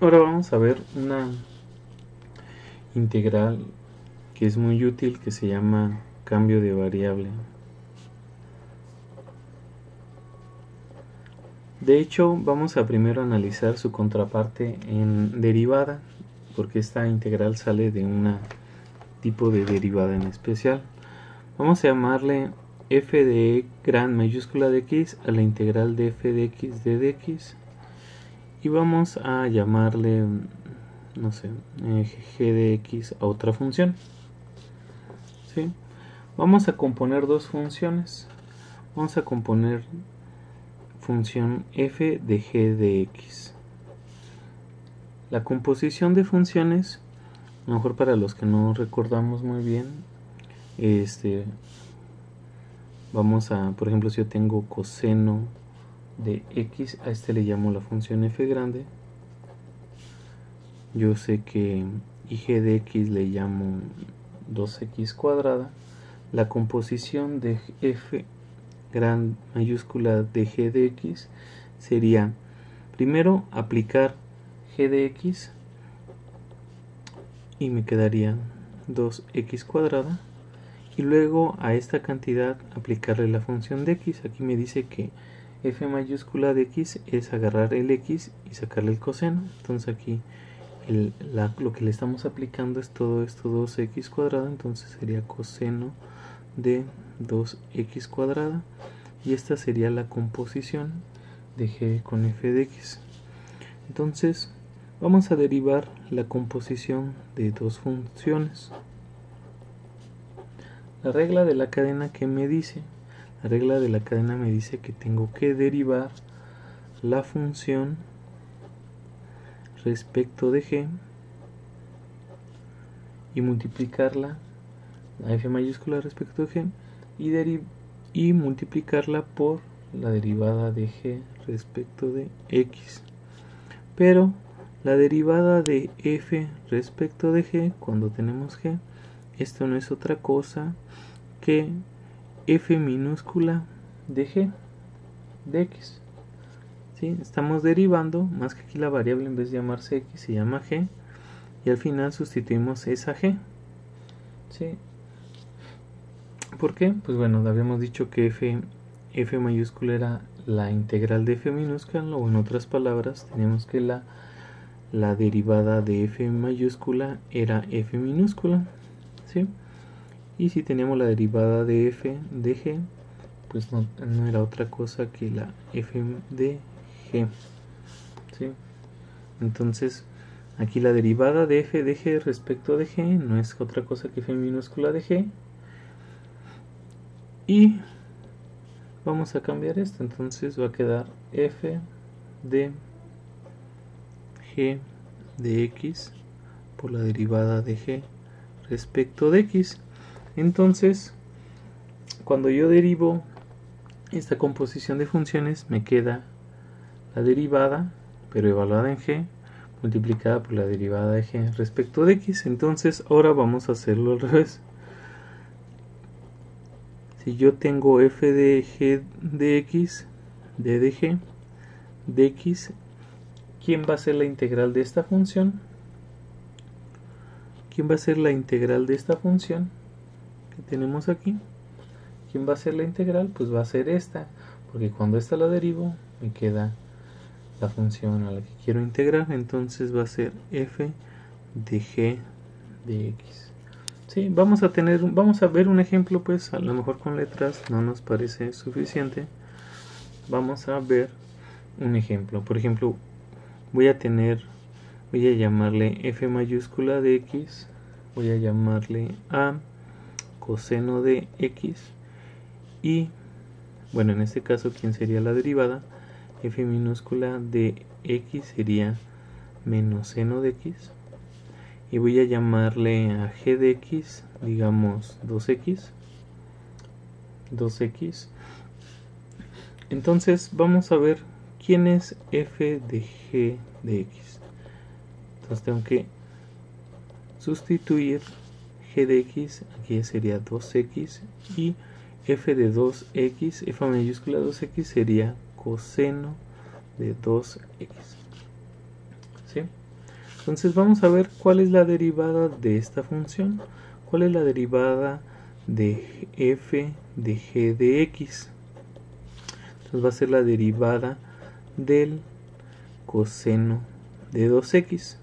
Ahora vamos a ver una integral que es muy útil, que se llama cambio de variable. De hecho, vamos a primero analizar su contraparte en derivada, porque esta integral sale de un tipo de derivada en especial. Vamos a llamarle f de gran mayúscula de x a la integral de f de x de dx, y vamos a llamarle, no sé, g de x a otra función. ¿Sí? Vamos a componer dos funciones. Vamos a componer función f de g de x. La composición de funciones, a lo mejor para los que no recordamos muy bien, vamos a, por ejemplo, si yo tengo coseno de x, a este le llamo la función f grande. Yo sé que y g de x le llamo 2x cuadrada. La composición de f gran mayúscula de g de x sería primero aplicar g de x y me quedaría 2x cuadrada, y luego a esta cantidad aplicarle la función de x. Aquí me dice que f mayúscula de x es agarrar el x y sacarle el coseno, entonces aquí lo que le estamos aplicando es todo esto 2x cuadrada, entonces sería coseno de 2x cuadrada, y esta sería la composición de g con f de x. Entonces vamos a derivar la composición de dos funciones. La regla de la cadena, ¿qué me dice? La regla de la cadena me dice que tengo que derivar la función respecto de g y multiplicarla, la f mayúscula respecto de g, y multiplicarla por la derivada de g respecto de x. Pero la derivada de f respecto de g, cuando tenemos g, esto no es otra cosa que f minúscula de g de x. ¿Sí? Estamos derivando, más que aquí la variable en vez de llamarse x se llama g, y al final sustituimos esa g. ¿Sí? ¿Por qué? Pues bueno, habíamos dicho que f mayúscula era la integral de f minúscula, o en otras palabras tenemos que la derivada de f mayúscula era f minúscula. ¿Sí? Y si teníamos la derivada de f de g, pues no era otra cosa que la f de g. ¿Sí? Entonces aquí la derivada de f de g respecto de g no es otra cosa que f minúscula de g, y vamos a cambiar esto, entonces va a quedar f de g de x por la derivada de g respecto de x. Entonces cuando yo derivo esta composición de funciones, me queda la derivada, pero evaluada en g, multiplicada por la derivada de g respecto de x. Entonces ahora vamos a hacerlo al revés. Si yo tengo f de g de x, d de g de x, ¿quién va a ser la integral de esta función? ¿Quién va a ser la integral de esta función que tenemos aquí? ¿Quién va a ser la integral? Pues va a ser esta, porque cuando esta la derivo me queda la función a la que quiero integrar, entonces va a ser f de g de x. Sí, vamos a ver un ejemplo, pues a lo mejor con letras no nos parece suficiente. Vamos a ver un ejemplo. Por ejemplo, voy a llamarle f mayúscula de x, voy a llamarle a coseno de x, y bueno, en este caso, ¿quién sería la derivada? F minúscula de x sería menos seno de x, y voy a llamarle a g de x, digamos 2x. Entonces vamos a ver quién es f de g de x. Entonces tengo que sustituir g de x, aquí sería 2x, y f de 2x, f mayúscula 2x sería coseno de 2x. ¿Sí? Entonces vamos a ver cuál es la derivada de esta función. ¿Cuál es la derivada de f de g de x? Entonces va a ser la derivada del coseno de 2x.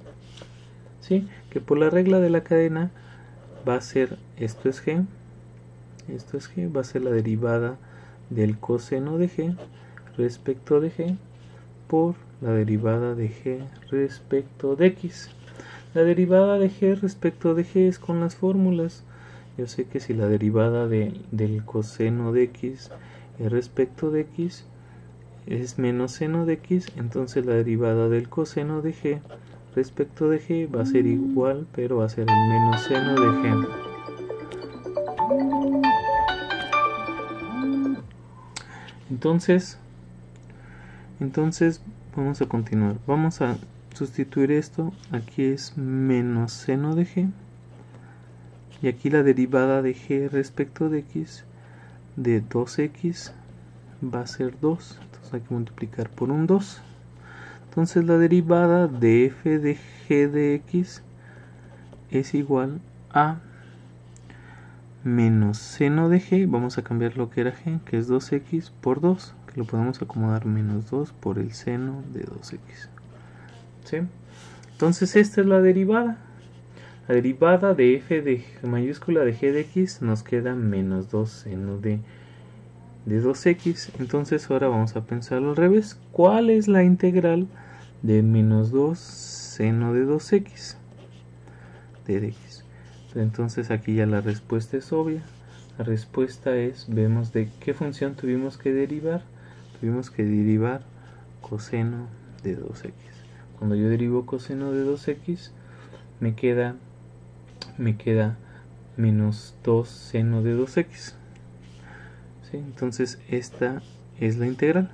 ¿Sí? Que por la regla de la cadena va a ser, esto es g, va a ser la derivada del coseno de g respecto de g por la derivada de g respecto de x. La derivada de g respecto de g es con las fórmulas. Yo sé que si la derivada del coseno de x respecto de x es menos seno de x, entonces la derivada del coseno de g respecto de g va a ser igual, pero va a ser el menos seno de g. Entonces vamos a continuar. Vamos a sustituir esto. Aquí es menos seno de g. Y aquí la derivada de g respecto de x de 2x va a ser 2. Entonces hay que multiplicar por un 2. Entonces la derivada de f de g de x es igual a menos seno de g. Vamos a cambiar lo que era g, que es 2x por 2, que lo podemos acomodar menos 2 por el seno de 2x. ¿Sí? Entonces esta es la derivada. La derivada de f de mayúscula de g de x nos queda menos 2 seno de 2x. Entonces ahora vamos a pensar al revés. ¿Cuál es la integral de menos 2 seno de 2x? De x. Entonces aquí ya la respuesta es obvia. La respuesta es, vemos de qué función tuvimos que derivar. Tuvimos que derivar coseno de 2x. Cuando yo derivo coseno de 2x, me queda menos 2 seno de 2x. ¿Sí? Entonces esta es la integral.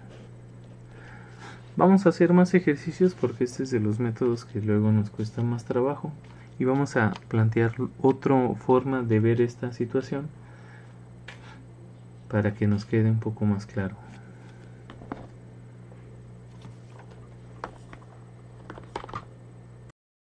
Vamos a hacer más ejercicios porque este es de los métodos que luego nos cuesta más trabajo. Y vamos a plantear otra forma de ver esta situación para que nos quede un poco más claro.